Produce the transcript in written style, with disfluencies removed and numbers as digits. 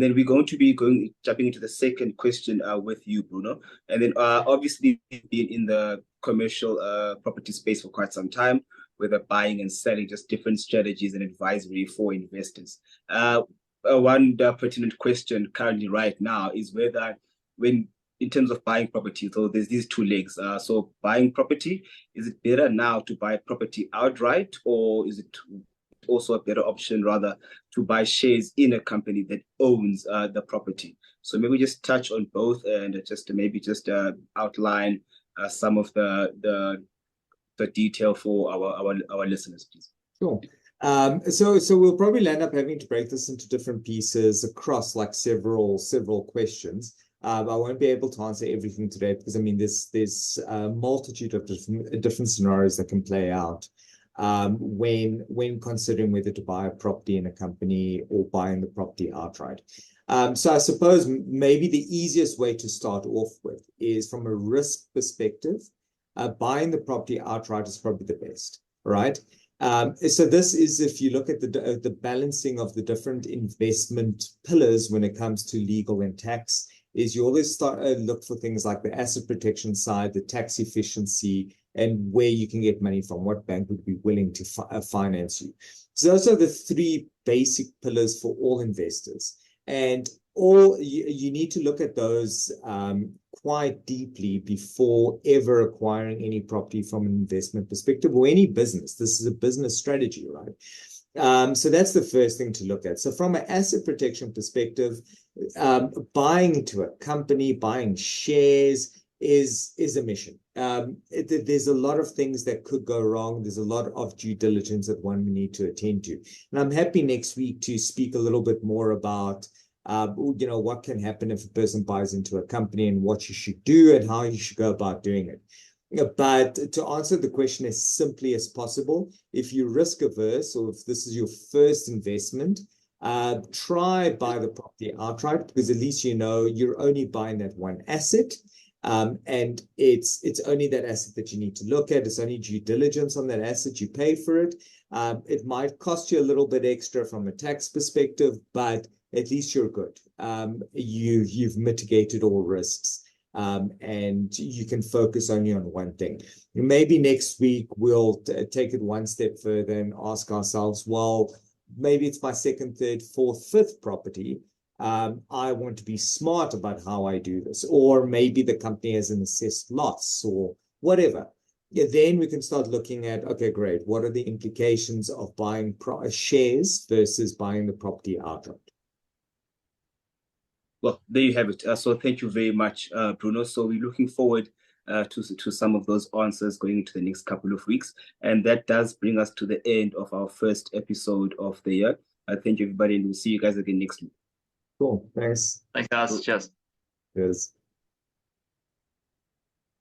And then we're going to be jumping into the second question with you, Bruno. And then obviously been in the commercial property space for quite some time, whether buying and selling, just different strategies and advisory for investors. One pertinent question currently right now is whether in terms of buying property, so there's these two legs. So buying property, is it better now to buy property outright, or is it also a better option rather to buy shares in a company that owns the property? So maybe just touch on both and just outline some of the detail for our listeners, please. Sure. So we'll probably end up having to break this into different pieces across like several questions. I won't be able to answer everything today because I mean there's a multitude of different scenarios that can play out when considering whether to buy a property in a company or buying the property outright. So I suppose maybe the easiest way to start off with is from a risk perspective. Buying the property outright is probably the best, right? So this is if you look at the balancing of the different investment pillars when it comes to legal and tax, is you always look for things like the asset protection side, the tax efficiency, and where you can get money from, what bank would be willing to finance you. So those are the three basic pillars for all investors. And you need to look at those quite deeply before ever acquiring any property from an investment perspective or any business. This is a business strategy, right? So that's the first thing to look at. So from an asset protection perspective, buying into a company, buying shares is a mission. There's a lot of things that could go wrong. There's a lot of due diligence that one will need to attend to. And I'm happy next week to speak a little bit more about what can happen if a person buys into a company and what you should do and how you should go about doing it. But to answer the question as simply as possible, if you're risk averse or if this is your first investment, try buy the property outright, because at least you know you're only buying that one asset. And it's only that asset that you need to look at. It's only due diligence on that asset. You pay for it. It might cost you a little bit extra from a tax perspective, but at least you're good. You've mitigated all risks. And you can focus only on one thing. Maybe next week we'll take it one step further and ask ourselves, well, maybe it's my second, third, fourth, fifth property. I want to be smart about how I do this. Or maybe the company has an assessed loss or whatever. Yeah, then we can start looking at, okay, great. What are the implications of buying shares versus buying the property outright? Well, there you have it. So thank you very much, Bruno. So we're looking forward to some of those answers going into the next couple of weeks. And that does bring us to the end of our first episode of the year. Thank you, everybody, and we'll see you guys again next week. Cool. Thanks. Thanks, guys. Cheers. Cheers.